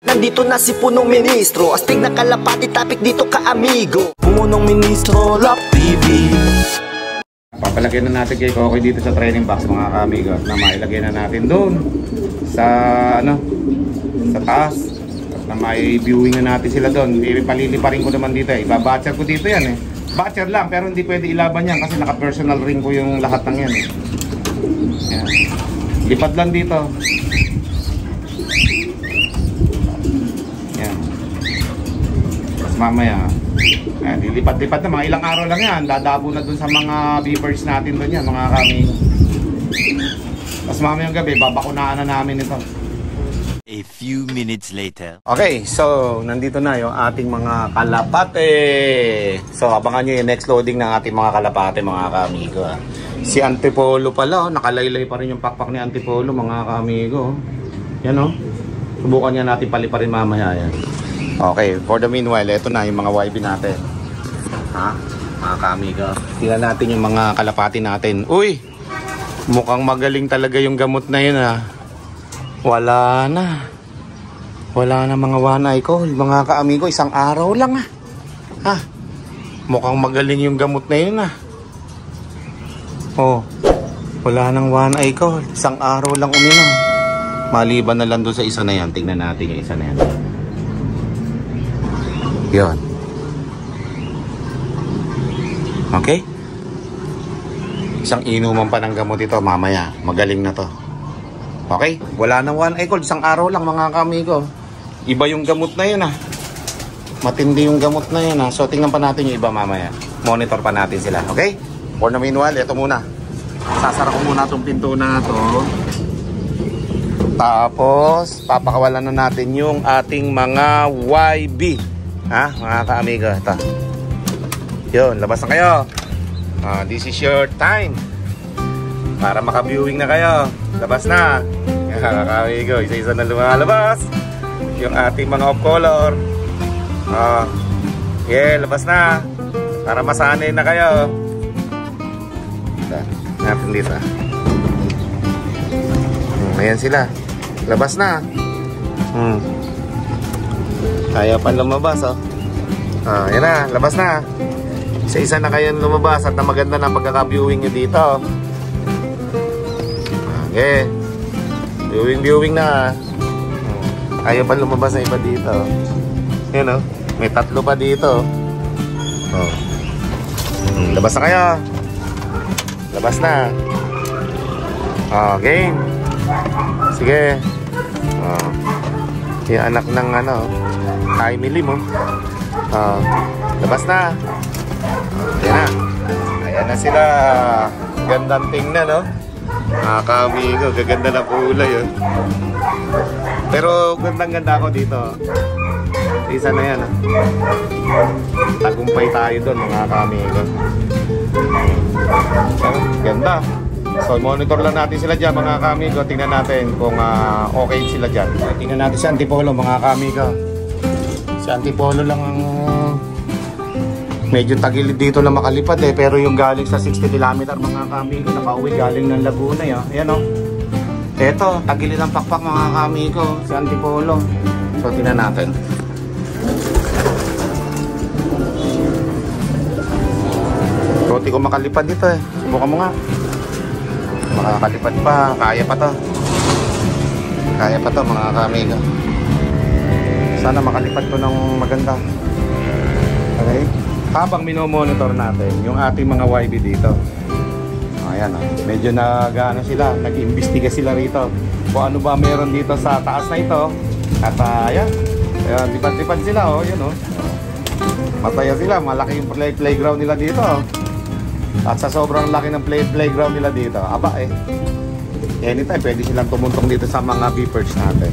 Nandito na si Punong Ministro, astig na kalapati, topic dito ka amigo. Punong Ministro, Love TV. Papalagay na natin kay Kokoy dito sa training box mga kamigo, na mailagay na natin doon sa sa taas, na may viewing na natin sila doon. Paliliparin ko naman dito ibabatcher ko dito yan batcher lang, pero hindi pwede ilaban yan kasi naka personal ring ko yung lahat ng yan yan. Lipad lang dito yan, tapos mamaya lilipat-lipat na, mga ilang araw lang yan, dadabo na dun sa mga beavers natin dun yan mga kami. Tapos mamayang gabi babakunaan na namin ito. A few minutes later. Okay, so nandito na yung ating mga kalapate. So abangan nyo yung next loading ng ating mga kalapate mga kamigo. Si Antipolo pala, nakalaylay pa rin yung pakpak ni Antipolo mga kamigo. Yan subukan niya natin paliparin mamaya yan. Okay, for the meanwhile, ito na yung mga YB natin. Mga kamigo, tingnan natin yung mga kalapati natin. Uy, mukhang magaling talaga yung gamot na yun Wala na mga wanay ko, mga kaamigo, isang araw lang mukhang magaling yung gamot na yun wala nang wanay ko, isang araw lang uminom. Maliban na lang doon sa isa na yan. Tingnan natin yung isa na yan. Yun. Okay? Isang inuman pa ng gamot ito, mamaya magaling na to. Okay? Wala nang one eye cold, isang araw lang mga kamigo. Iba yung gamot na yun matindi yung gamot na yun So tingnan pa natin yung iba mamaya. Monitor pa natin sila, okay? For the meanwhile, ito muna. Sasara ko muna itong pinto na to. Tapos papakawalan na natin yung ating mga YB. Mga kaamigo, ito. Yun, labas na kayo. This is your time para maka-viewing na kayo. Labas na. Kaamigo, isa-isa na lumalabas yung ating mga off-color. Labas na para masanay na kayo. Natin dito. Ayan sila. Labas na. Kaya pa lumabas yan na, labas na. Isa-isa na kayo lumabas at na maganda na pagkaka-viewing nyo dito. Okay. Viewing na. Ayaw pa lumabas na iba dito. Yan may tatlo pa dito. Labas na kayo. Labas na. Game. Sige. Yung anak ng Emily mo. Labas na. Ayan na. Ayan na sila. Gandang tingnan kamigo, gaganda na kulay pero gandang-ganda ako dito. Isa na yan tagumpay tayo doon mga kamigo. Ganda. So monitor lang natin sila dyan mga kamigo. Tingnan natin kung okay sila dyan. Tingnan natin si Antipolo mga kamigo. Si Antipolo lang ang medyo tagilid dito na makalipad pero yung galing sa 60 km mga kamigo, nakauwi galing ng Laguna ayan eto, tagilid ang pakpak mga kamigo, si Antipolo. So tingnan natin. Roti ko makalipad dito subukan mo nga. Makakalipad pa, kaya pa to mga kamigo. Sana makalipad to ng maganda. Okay, habang minomonitor natin yung ating mga YB dito. Ayan medyo sila, nag-iimbestiga sila rito kung ano ba meron dito sa taas na ito. At ayan, lipad-lipad sila mataya sila, malaki yung playground nila dito at sa sobrang laki ng playground nila dito, anytime pwede silang tumuntong dito sa mga beavers natin.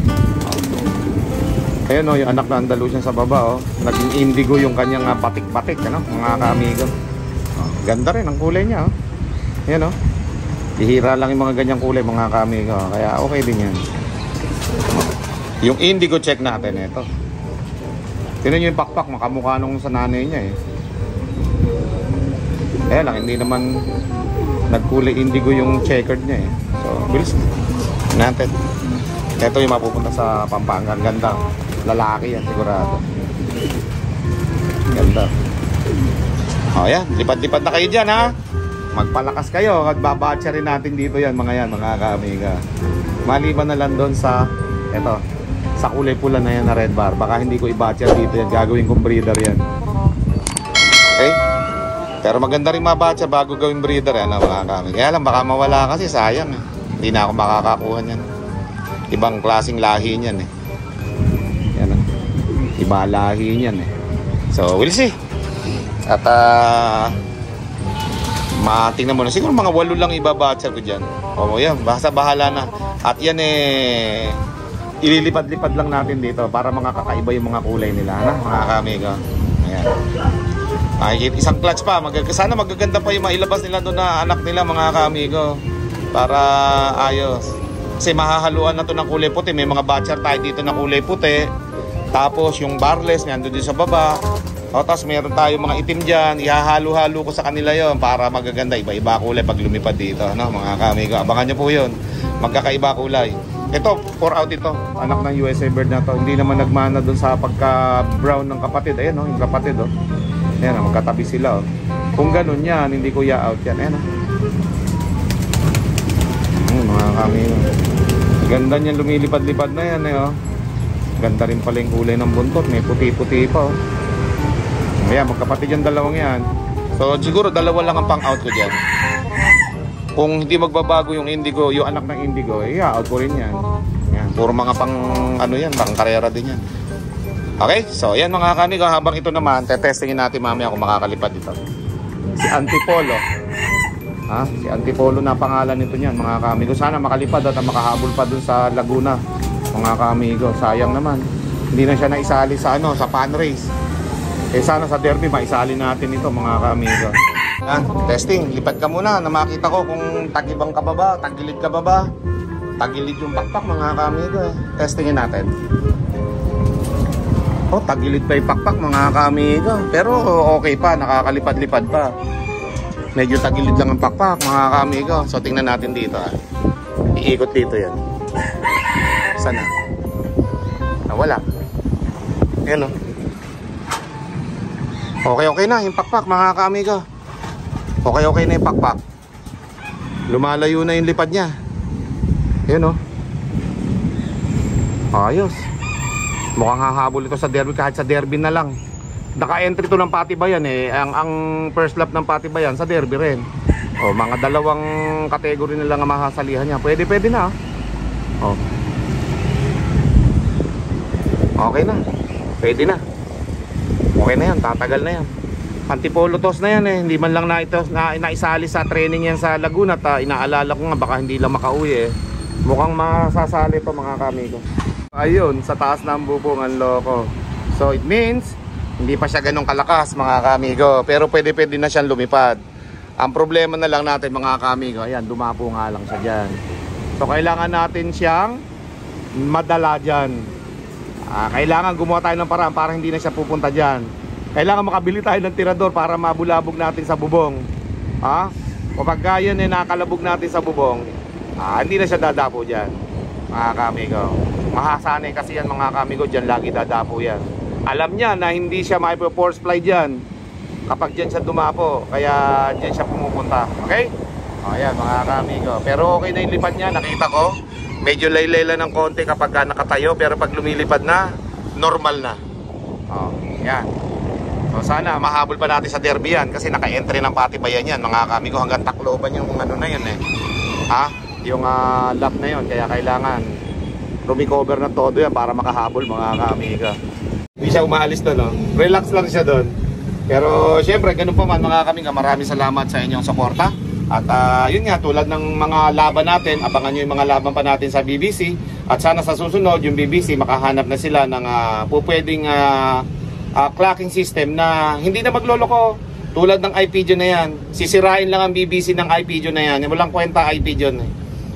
Ayan yung anak na Andalusian sa baba naging indigo yung kanyang batik-batik mga kaamigo. Ganda rin ang kulay niya Ayan bihira lang yung mga ganyang kulay mga kaamigo, kaya okay din yan. Yung indigo check natin ito. Tingnan nyo yung pakpak, makamukha nung sa nanay niya Ayan lang, hindi naman nagkulay indigo yung checkered niya So bilis natin. Ito yung mapupunta sa Pampanga. Ganda. Lalaki yan sigurado. Ganda. O yan, lipad-lipad na kayo dyan ha. Magpalakas kayo. Magbabatcha rin natin dito yan mga ka-amiga. Maliban na lang doon sa eto, sa kulay pula na yan na red bar. Baka hindi ko i-batcha dito yan. Gagawin kong breeder yan. Okay? Pero maganda rin mabatcha bago gawing breeder yan mga ka-amiga. Kaya lang baka mawala kasi sayang eh. Hindi na ako makakakuha niyan. Ibang klaseng lahi niyan eh. Yan ah. Iba lahi niyan eh. So we'll see. At matingnan mo na. Siguro mga 8 lang ibabatcha ko dyan. O yan, basta bahala na. At yan eh, ililipad-lipad lang natin dito para mga kakaiba yung mga kulay nila. Ano? Mga ka-amiga. Ayan. Makikita, isang clutch pa. Sana magaganda pa yung mailabas nila doon na anak nila mga ka-amigo. Para ayos. Kasi mahahaluan na to ng kulay puti. May mga batcher tayo dito na kulay puti. Tapos yung barless nandun din sa baba. O, tapos meron tayo mga itim dyan. Ihahalo-halo ko sa kanila yon para magaganda. Iba-iba kulay pag lumipad dito. No, mga ka-amigo. Abangan nyo po yun. Magkakaiba kulay. Ito, 4 out ito. Anak ng USA bird na to. Hindi naman nagmana dun sa pagka-brown ng kapatid. Ayan o, yung kapatid o. Ayan o, magkatabi sila o. Kung ganun yan, hindi ko ya-out yan. Ayan o. Mga ka-amigo. Ganda niyan, lumilipad-lipad na yan eh o. Ganda rin pala yung kulay ng buntot. May puti-puti pa o. Ayan, magkapatid yung dalawang yan. So siguro dalawa lang ang pang-out ko dyan. Kung hindi magbabago yung indigo, yung anak ng indigo, out ko rin yan. Yan. Puro mga pang ano yan, pang karera din yan. Okay, so yan mga kamigo. Habang ito naman, tetestingin natin mamaya kung makakalipad dito. Si Antipolo. Ha? Si Antipolo na pangalan nito niyan mga kamigo. Sana makalipad at makahabol pa dun sa Laguna. Mga kamigo, sayang naman. Hindi na siya naisali sa ano, sa fan race. Eh sana sa derby maisali natin ito mga ka-amigo. Testing, lipat ka muna na makita ko kung tagibang ka ba ba, tagilid ka ba ba. Tagilid yung pakpak mga ka-amigo. Testingin natin. Oh, tagilid pa yung pakpak mga ka-amigo. Pero okay pa, nakakalipad-lipad pa. Medyo tagilid lang ang pakpak mga ka-amigo. So tingnan natin dito ha. Iikot dito yan. Sana? Nawala. Yan o. Okay na yung pakpak mga ka-amigo. Okay na yung pakpak. Lumalayo na yung lipad niya. Yan o. Ayos. Mukhang hahabol ito sa derby kahit sa derby na lang. Naka-entry to ng Patibayan eh. Ang first lap ng Patibayan sa derby rin. O mga dalawang category na lang ang mahasalihan niya. Pwede na. O. Okay na. Pwede na. Okay na yan, tatagal na yan. Antipolo toss na yan eh. Hindi man lang naisali sa training yan sa Laguna. Inaalala ko nga baka hindi lang makauwi eh. Mukhang masasali pa mga kamigo. Ayun, sa taas ng bubong ang loko. So it means hindi pa siya ganun kalakas mga kamigo. Pero pwede na siyang lumipad. Ang problema na lang natin mga kamigo, ayan, dumapo nga lang siya dyan. So kailangan natin siyang madala dyan. Kailangan gumawa tayo ng paraan para hindi na siya pupunta dyan. Kailangan makabili tayo ng tirador para mabulabog natin sa bubong. Kapag yan nakalabog natin sa bubong, hindi na siya dadapo dyan mga kamigo. Mahasanay kasi yan mga kamigo, dyan lagi dadapo yan. Alam niya na hindi siya maipo-force fly dyan kapag dyan siya dumapo, kaya dyan siya pumupunta. Okay? Ayan mga kamigo. Pero okay na yung lipad niya, nakita ko. Medyo laylayla ng konti kapag nakatayo, pero pag lumilipad na, normal na. Yan. So sana mahabol pa natin sa derby yan kasi naka-entry ng Patibayan yan mga kamigo. Hanggang Tacloban yung ano na yun eh. Yung lap na yun. Kaya kailangan rumicover na todo yan para makahabol mga kamigo. Hindi siya umaalis doon, no? Relax lang siya doon. Pero syempre ganun pa man mga kamigo. Maraming salamat sa inyong suporta. At yun nga, tulad ng mga laban natin, abangan nyo yung mga laban pa natin sa BBC. At sana sa susunod, yung BBC makahanap na sila ng pwedeng clocking system na hindi na magloloko. Tulad ng iPigeon na yan, sisirain lang ang BBC ng iPigeon na yan. Walang kwenta iPigeon.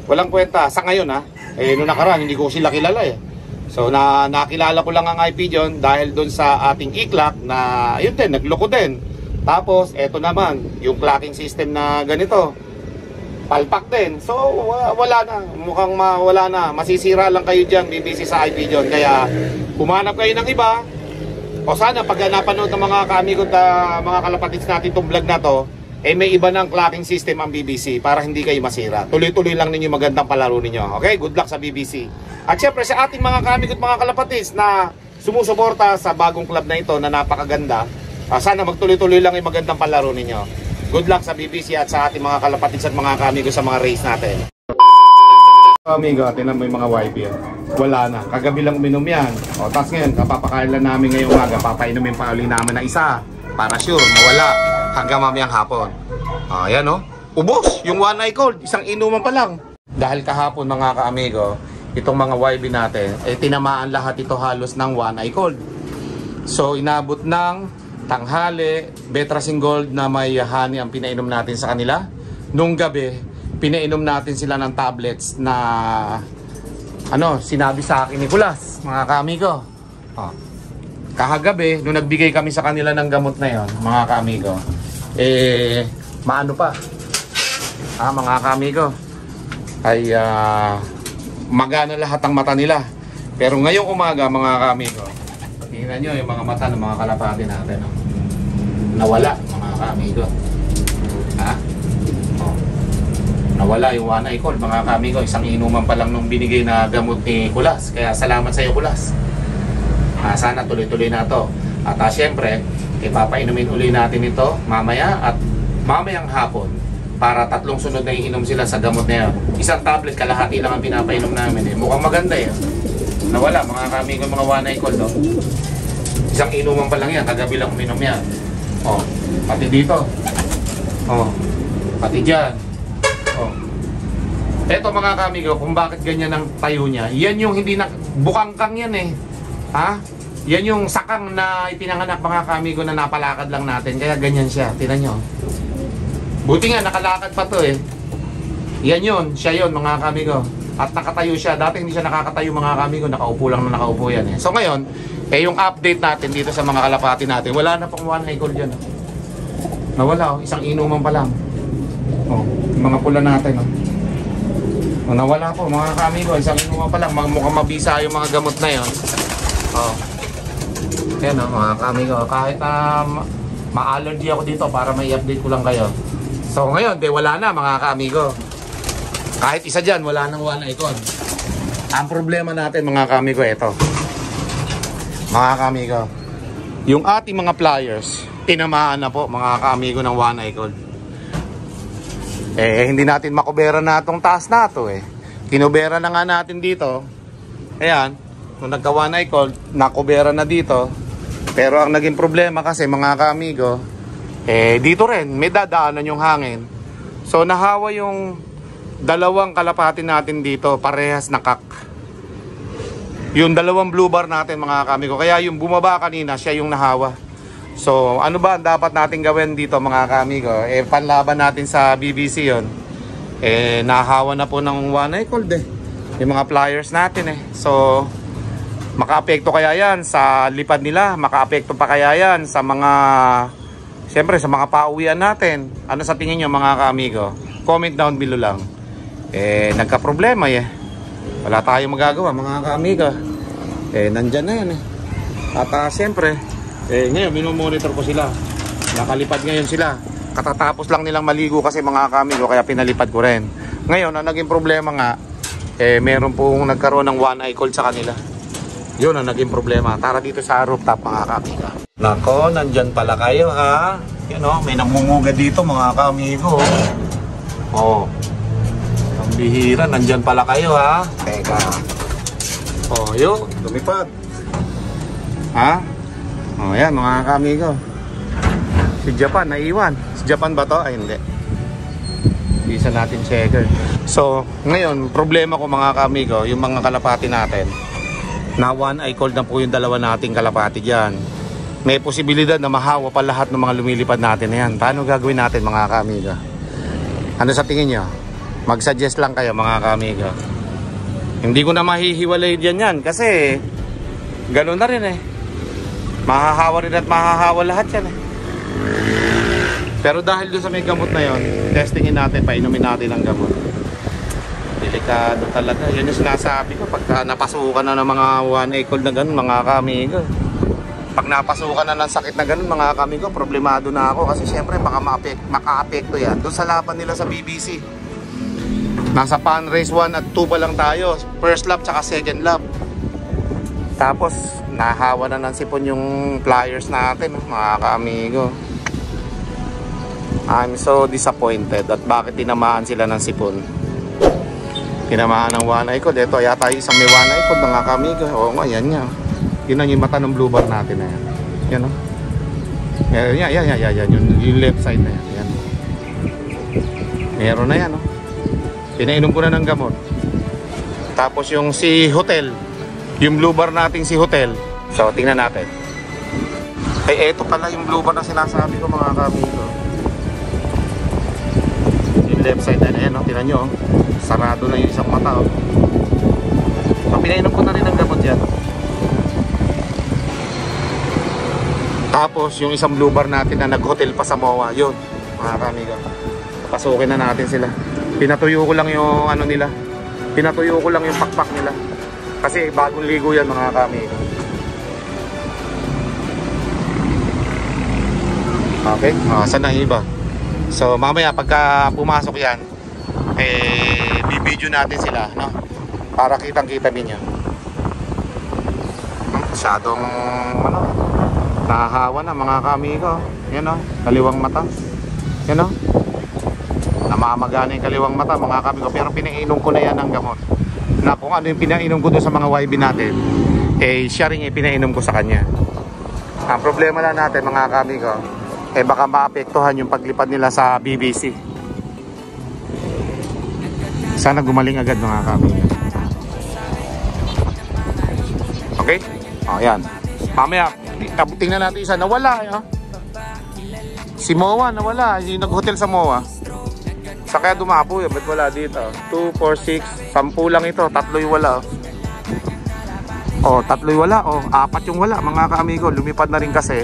Walang kwenta. Sa ngayon noong nakaraan, hindi ko sila kilala eh. So nakilala ko lang ang iPigeon dahil doon sa ating e-clock na yun din, nagloko din. Tapos, eto naman, yung clocking system na ganito. palpak din. So wala na, mukhang wala na, masisira lang kayo dyan, BBC sa IP dyan. Kaya humanap kayo ng iba, o sana pag napanood ng mga kaamigot, mga kalapatids natin itong vlog na to, eh may iba ng clocking system ang BBC para hindi kayo masira. Tuloy-tuloy lang ninyo magandang palaro ninyo. Okay, good luck sa BBC. At syempre sa ating mga kaamigot, mga kalapatids na sumusuporta sa bagong club na ito na napakaganda, sana magtuloy-tuloy lang yung magandang palaro ninyo. Good luck sa BBC at sa ating mga kalapatids at mga kaamigo sa mga race natin. Amigo, tinan mo yung mga YB yan. Wala na. Kagabi lang uminom yan. O, tapos ngayon, kapapakain lang namin ngayong umaga. Papainumin pa uli namin na isa. Para sure, mawala. Hanggang mamayang hapon. Ayan o. Ubos! Yung one eye cold. Isang inuman pa lang. Dahil kahapon mga kaamigo, itong mga YB natin, eh tinamaan lahat ito halos ng one eye cold. So, inabot ng tanghali, Betracin Gold na may honey ang pinainom natin sa kanila. Nung gabi, pinainom natin sila ng tablets na sinabi sa akin ni Kulas, mga kaamigo. Kahagabi, nung nagbigay kami sa kanila ng gamot na yon, mga kaamigo, maano pa, mga kaamigo, ay magana lahat ang mata nila. Pero ngayong umaga, mga kaamigo, tingnan nyo yung mga mata ng mga kalapati natin. Nawala, mga kaamigo. Nawala yung one eye cold, mga kaamigo. Isang inuman pa lang nung binigay na gamot ni Kulas. Kaya salamat sa iyo, Kulas. Sana tuloy-tuloy na to. At syempre, ipapainumin uli natin ito mamaya at mamayang hapon para 3 sunod na iinom sila sa gamot na yun. Isang tablet, kalahati lang ang pinapainom namin. Mukhang maganda yan. Nawala, mga kaamigo, mga one eye cold. Isang inuman pa lang yan, kagabi lang uminom yan. Pati dito. Pati dyan. Eto mga kaamigo, kung bakit ganyan ang tayo niya. Yan yung hindi na bukangkang yan eh. Yan yung sakang na ipinanganak mga kaamigo na napalakad lang natin. Kaya ganyan siya. Tingnan nyo. Buti nga nakalakad pa to eh. Yan yun, siya yun mga kaamigo. At nakatayo siya. Dati hindi siya nakakatayo mga kaamigo. Nakaupo lang na nakaupo yan eh. So ngayon, yung update natin dito sa mga kalapati natin, wala na pong one eye cold dyan. Nawala isang inuman pa lang. Yung mga pula natin nawala po mga kaamigo, isang inuman pa lang. Mukhang mabisa yung mga gamot na yun. Yan mga kaamigo, kahit ma-allergy ako dito para may update ko lang kayo. So ngayon, wala na mga kaamigo. Kahit isa dyan, wala nang one eye cold. Ang problema natin mga kaamigo, ito. Mga kaamigo, yung ating mga pliers, tinamaan na po mga kaamigo ng one eye cold. Hindi natin makubera na itong taas na ito eh. Kinubera na nga natin dito. Ayan, nung nagka one eye cold, nakubera na dito. Pero ang naging problema kasi mga kaamigo, dito rin, may dadaanan yung hangin. So nahawa yung dalawang kalapati natin dito, parehas nakak. Yung dalawang blue bar natin mga kaamigo. Kaya yung bumaba kanina, siya yung nahawa. So, ano ba dapat natin gawin dito mga kaamigo? Panlaban natin sa BBC yon. Nahawa na po ng one eye cold yung mga pliers natin So, makaapekto kaya yan sa lipad nila? Makaapekto pa kaya yan sa mga, siyempre sa mga pauwian natin? Ano sa tingin nyo mga kaamigo? Comment down below lang. Nagka-problema wala tayong magagawa mga kaamigo. Nandyan na yan At siyempre, ngayon minomonitor ko sila. Nakalipad ngayon sila. Katatapos lang nilang maligo kasi mga kaamigo, kaya pinalipad ko rin. Ngayon, ang naging problema nga, meron pong nagkaroon ng one eye cold sa kanila. Yun ang naging problema. Tara dito sa rooftop mga kaamigo. Nako, nandyan pala kayo ha. Yan may namunguga dito mga kaamigo. Ang bihira, nandyan pala kayo ha. Teka. Yun, lumipad. Yan mga kaamigo. Si Japan, naiwan. Si Japan ba to? Ay hindi. Isa natin checker. So, ngayon, problema ko mga kaamigo, yung mga kalapati natin, na one eye cold na po yung dalawa nating kalapati dyan. May posibilidad na mahawa pa lahat ng mga lumilipad natin na yan. Paano gagawin natin mga kaamigo? Ano sa tingin nyo? Mag-suggest lang kayo mga kaamigo. Hindi ko na mahihiwalay dyan yan kasi gano'n na rin Mahahawa rin at mahahawa lahat yan Pero dahil doon sa may gamot na yon, testingin natin, painumin natin ang gamot. Delikado talaga. Yan yung sinasabi ko. Pagka napasukan na ng mga 1A cold na ganun, mga kamigo. Pag napasukan na ng sakit na ganun, mga kamigo, problemado na ako. Kasi syempre, baka maka-apekto yan. Doon sa laban nila sa BBC. Nasa pan race 1 at 2 pa lang tayo. First lap, tsaka second lap. Tapos, nahawa na ng sipon yung flyers natin, mga kamigo. I'm so disappointed at bakit tinamaan sila ng sipon. Tinamaan ng 1A cold. Ito yata isang may 1A cold, mga kamigo. Oo nga, yan nga. Yun ang yung mata ng blue bar natin na yan. Yan o. Yan. Yung left side na yan. Yan. Meron na yan o. Pinainom ko na ng gamot. Tapos yung si Hotel. Yung blue bar nating si Hotel. So, tingnan natin. Ay, eto pala yung blue bar na sinasabi ko, mga kamigo. Yung left side na yan o. Tingnan nyo o. Sarado na yung isang mata o. So, pinainom ko na rin ng gamot yan. Tapos yung isang blue bar natin na nag-hotel pa sa MOA, yun, mga kamigo. Pasukin na natin sila. Pinatuyo ko lang yung ano nila. Pinatuyo ko lang yung pakpak nila. Kasi bagong ligo yan, mga kamigo. Okay, saan ang iba? So mamaya pagka pumasok yan, bibidyo natin sila, no? Para kitang-kita ninyo. Masyadong ano, nahahawa na, mga kamigo. Yan o, kaliwang mata. Yan o, namamagana yung kaliwang mata, mga kamigo. Pero pinainom ko na yan ng gamot. Na kung ano yung pinainom ko doon sa mga YB natin, siya rin yung pinainom ko sa kanya. Ang problema lang natin, mga kamigo, baka maapektuhan yung paglipad nila sa BBC. Sana gumaling agad, mga kamigo. Okay? O, yan. Mamaya tingnan natin isa, nawala eh, si MOA nawala, yung nag-hotel sa MOA. Sa kaya dumapo yun, ba't wala dito? 2, 4, 6, 10 lang ito, 3 yung wala. O, 3 yung wala, o 4 yung wala, mga kaamigo. Lumipad na rin kasi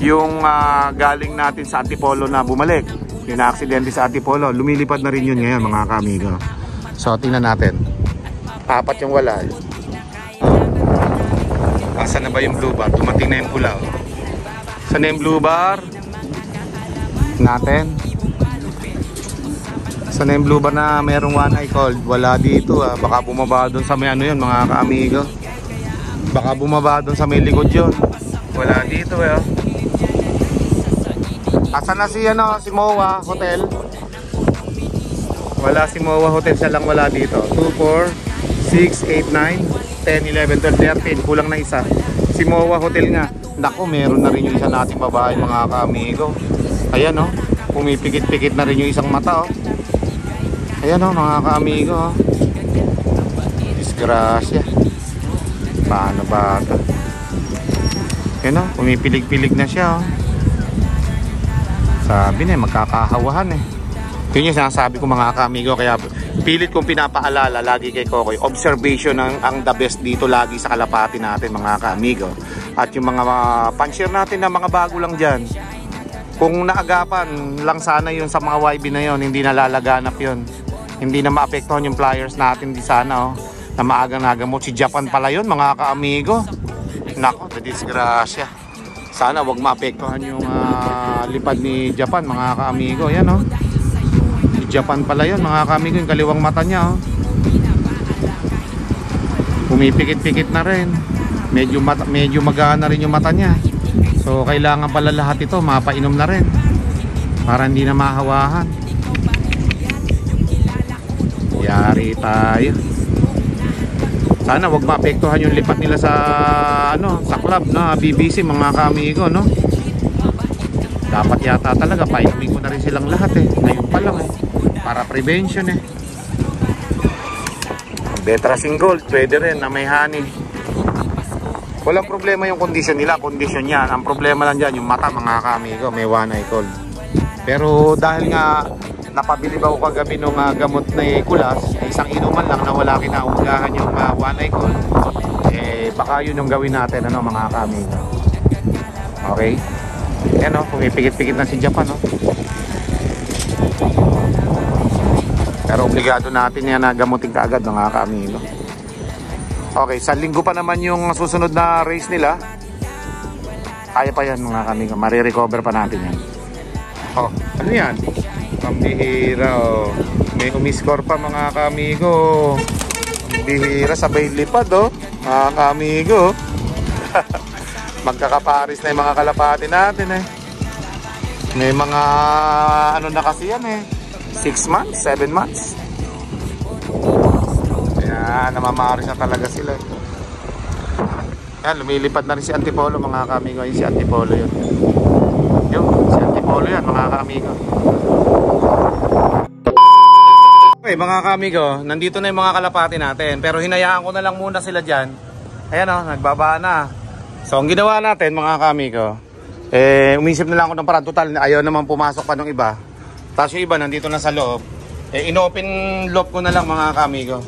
yung galing natin sa Antipolo na bumalik, yung na-aksidente sa Antipolo, lumilipad na rin yun ngayon, mga kaamigo. So tingnan natin, 4 yung wala. Asan na ba yung blue bar? Dumating na yung pula. Saan na yung blue bar natin? Saan na yung blue bar na merong 1A cold? Wala dito ah. Baka bumaba doon sa may ano yun, mga kaamigo. Baka bumaba doon sa may likod yun. Wala dito eh. Asan na si ano, si MOA Hotel? Wala si MOA Hotel, siya lang wala dito. 2, 4, 6, 8, 9 10, 11, 12, 13, kulang na isa. Si MOA Hotel nga. Nako, meron na rin yung isa nating babae, mga kaamigo. Ayan o, pumipikit-pikit na rin yung isang mata o. Ayan o, mga kaamigo o. Disgrasya. Paano ba ito? Ayan o, pumipilig-pilig na siya o. Sabi na, magkakahawahan eh. Yun yung sinasabi ko, mga kaamigo. Kaya pilit kong pinapaalala lagi kay Kokoy, observation ang the best dito lagi sa kalapati natin, mga kaamigo. At yung mga pan-share natin na mga bago lang dyan, kung naagapan lang sana yun sa mga YB na yun, hindi nalalaganap yun, hindi na maapektuhan yung flyers natin di sana na maagang nagamot. Si Japan pala yun, mga kaamigo. Nako, disgrasya. Sana wag maapektuhan yung lipad ni Japan, mga kaamigo. Yan o, Japan pala yun, mga kamigo, yung kaliwang mata niya oh. Pumipikit-pikit na rin. Medyo magana rin yung mata niya. So kailangan pala lahat ito mapainom na rin para hindi na mahawahan. Yari tayo. Sana wag maapektuhan yung lipat nila sa ano, sa club na BBC, mga kamigo, no? Dapat yata talaga painumin ko na rin silang lahat eh. Ngayon pa lang eh, para prevention eh. Betracin Gold, pwede rin na may honey. Walang problema yung condition nila, condition yan. Ang problema lang dyan, yung mata, mga kamigo, may 1A cold. Pero dahil nga napabili ba ako kagabi nung gamot na kulas, isang inuman lang na wala kinaugahan yung 1A cold, baka yun yung gawin natin, ano, mga kamigo. Okay? Yan o, pumipikit-pikit na si Japan o. Pero obligado natin yan na gamutin kaagad mga ka-amigo. Okay, sa linggo pa naman yung susunod na race nila. Kaya pa yan mga ka-amigo, marirecover pa natin yan. Oh, ano yan? Pambihira oh. May umiscore pa mga ka-amigo. Pambihira, sabay lipad oh. Mga ka-amigo. Magkakaparis na yung mga kalapati natin eh. May mga ano na kasi yan eh. 6 months, 7 months. Kaya namamaris na talaga sila. Yan, lumilipad na rin si Antipolo mga ka-amigo. Ayun si Antipolo yun. Yun, si Antipolo yan mga ka-amigo. Okay mga ka-amigo, nandito na yung mga kalapati natin. Pero hinayaan ko na lang muna sila dyan. Ayan o, nagbaba na. So ang ginawa natin mga ka-amigo, umisip na lang ako ng parang. Total, ayaw naman pumasok pa ng iba. Tapos yung iba nandito na sa loob. In-open loop ko na lang mga ka-amigo.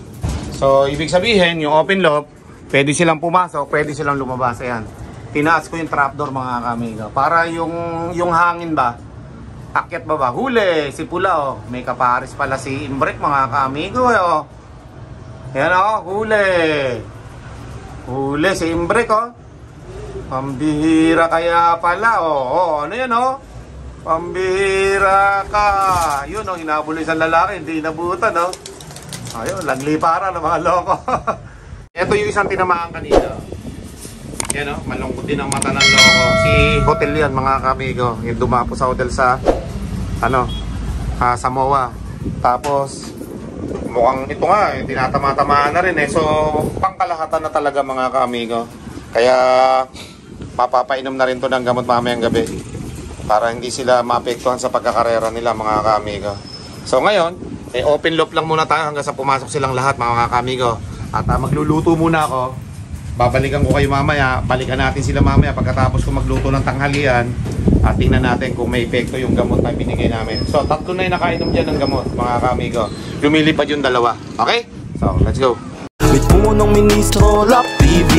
So ibig sabihin, yung open loop, pwede silang pumasok, pwede silang lumabas. Ayan. Tinaas ko yung trapdoor mga ka-amigo. Para yung hangin ba, akyat ba? Huli, si Pula oh. May kaparis pala si Imbrek mga ka-amigo oh. Ayan oh, huli. Huli si Imbrek oh. Pambihira kaya pala oh. Ano yan oh? Pambihira ka. Yun oh, hinabol isang lalaki, hindi nabutan oh. Ayun, laglipara ng mga loko. Ito yung isang tinamaan kanina. Yan oh, malungkot din ang mata ng loko. Si hotel yan mga ka-amigo. Yung dumapo sa hotel sa Samoa. Tapos mukhang ito nga tinatama-tamaan na rin eh. So pangkalahatan na talaga mga ka-amigo. Kaya mapapainom na rin to ng gamot mamayang gabi para hindi sila maapektuhan sa pagkakarera nila mga ka-amigo. So ngayon, open loop lang muna tayo hanggang sa pumasok silang lahat mga ka-amigo. At magluluto muna ako. Babalikan ko kayo mamaya. Balikan natin sila mamaya pagkatapos ko magluto ng tanghalian. At tingnan natin kung may epekto yung gamot na binigay namin. So 3 na yung nakainom dyan ng gamot mga ka-amigo. Lumilipad yung 2. Okay? So let's go. With pumunong ministro, Love TV.